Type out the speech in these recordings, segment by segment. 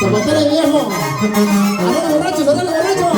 Zapatero viejo. Arregla borrachos, arregla borrachos.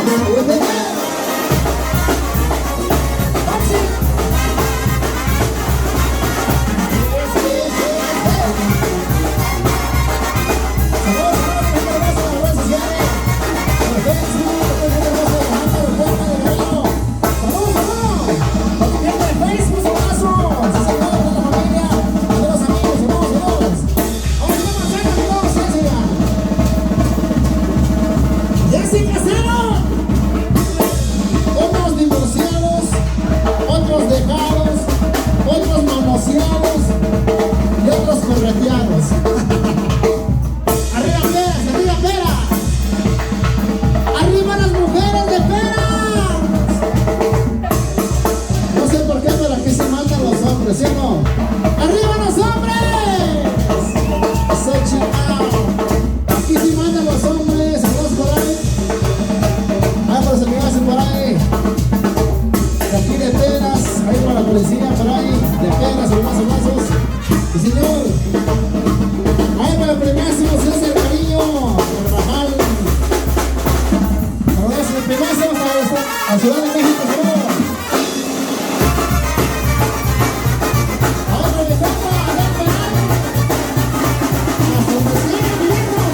Otros manoseados y otros correteados. Arriba peras, arriba peras. Arriba las mujeres de peras. No sé por qué, pero aquí se mandan los hombres, ¿sí o no? ¡Arriba los hombres! Soy chingado. Aquí sí mandan los hombres. Saludos por ahí. Ahí para los amigos por ahí. De aquí de peras. Ahí para la policía por ahí. De peras, abrazos. Y señor, ahí para el primazo, se hace el cariño, el rajal. Saludos el primazo a Ciudad de México, por favor. Ahora le toca a dar penal. A su vecina, vivimos.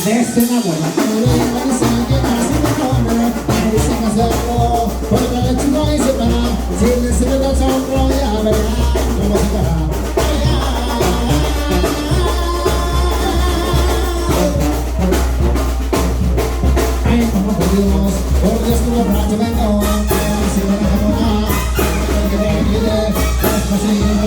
De este una buena teoría, dicen que casi me come, me dicen hacerlo. Porque el chico ahí se para, si le sirve el sombro ya verá cómo se para. Ay, como por Dios tu borracho vengo, que si me deja morar, que te quede, despacito,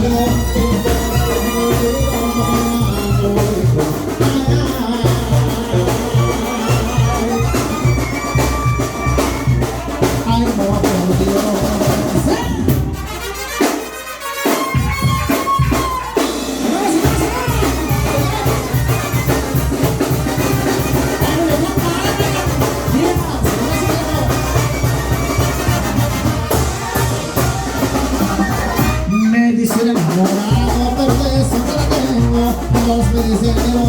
me dicen enamorado, pero de eso no la tengo. Todos me dicen que no,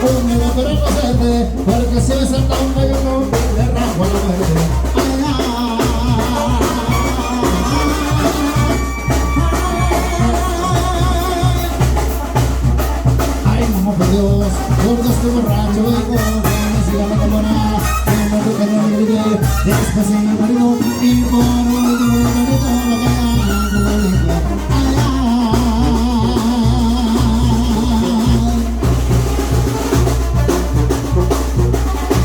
conmigo pero no se ve, porque si es el nombre yo no le rajo a la muerte. Ay, mamá por Dios, gordo estoy borracho, vengo, que me sigan como nada, que no toque no me olvide, despacito marido, y por último bonito lo que hago, bonito.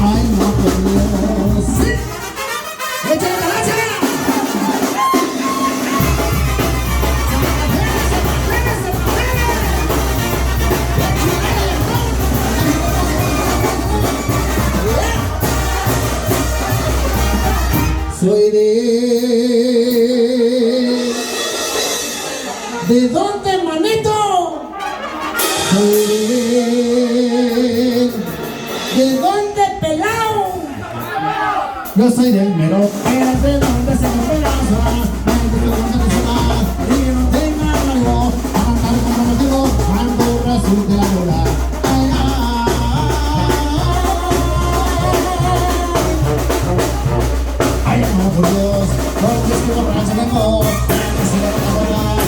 Ay, no por Dios. ¡Sí! ¡Échale la lancha! Soy ¿de dónde, manito? Soy ¿de dónde, pelao? Yo soy del mero, ¿de dónde se me pelaza? no, por Dios, porque es que no pasa de amor, que se va a volar,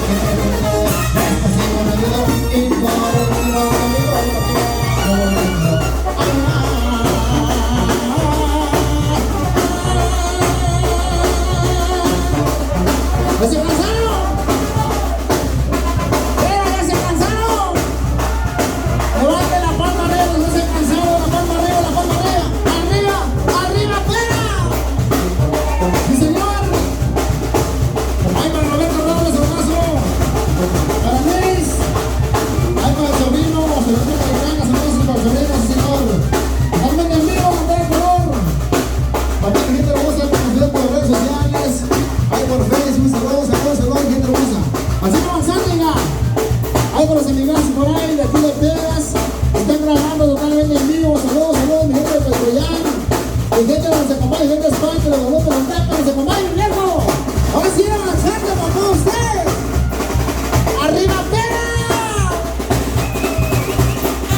que te olvidó, es posible me olvidó, y por último ¿no se cansaron? ¿Ya se cansaron? Levanten la palma arriba, no se cansaron, la palma arriba, la palma arriba. Arriba, arriba, fuera. Sí, señor. Ahí para Roberto Robles, el brazo. Para Luis. Ahí para el sobrino, se lo tiene que ganar, saludos para el sobrino, sí, señor. Totalmente en vivo, mandar el color. Para que la gente lo gusta, compartir por las redes sociales. Ahí por Facebook, saludos, gente hermosa. Así como Santiago. Ahí por los inmigrantes por ahí, de aquí de Pegas. Están grabando totalmente en vivo. Saludos, saludos, mi gente de Petrollán. Mi gente de los acompaña, mi gente de España, de los grupos de Tapas, los acompaña, viejo. Ahora sí, avanzando con todos ustedes. ¡Arriba, Pegas!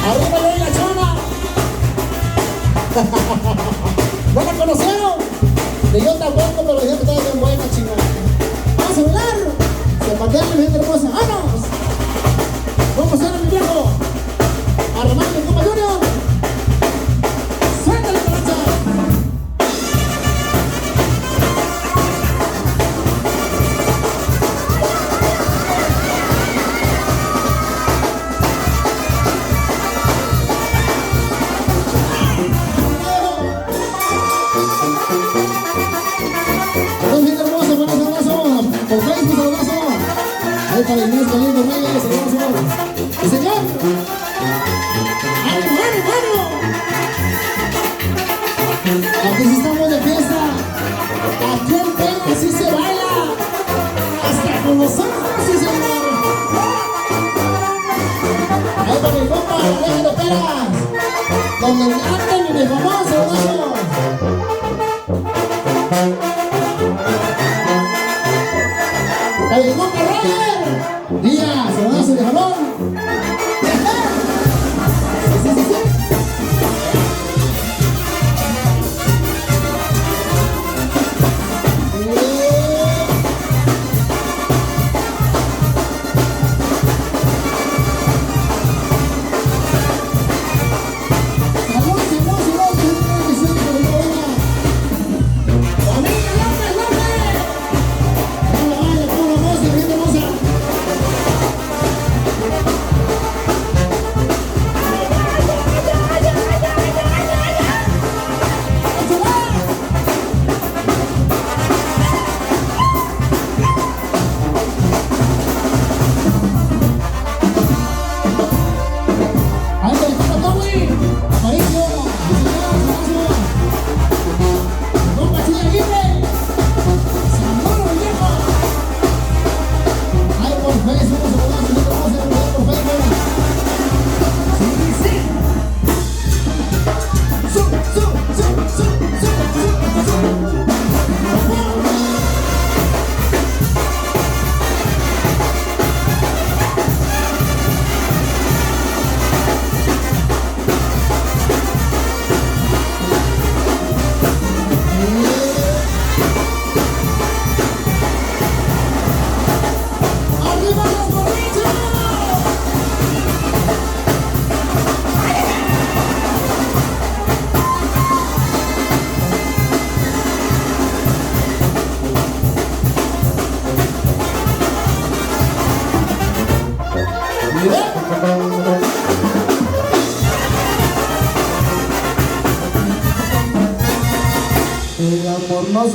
¡Arriba, Ley la Chona! ¿No la conocieron? Ni yo tampoco, pero dije que estaba bien buena, chingada. Vamos a bailar. Se patean, mi gente hermosa. ¡Vámonos! ¿Cómo suena, mi viejo? Arremate, mi compa Junior. Suéltale, caracha. Perdón, gente hermosa, buenos abrazos. Por Facebook, abrazo. Ahí para Inés Galindo Reyes, abrazo. ¡Sí, señor! ¡Ánimo, ánimo, ánimo! Aquí sí estamos de fiesta. Aquí en Pegas sí se baila. Hasta con los ojos, sí, señor. Ahí para mi compa, Alejo de Pegas. Donde el arte y mi famoso, abrazo. Para mi compa Roger Díaz, abrazo de jalón. El amor nos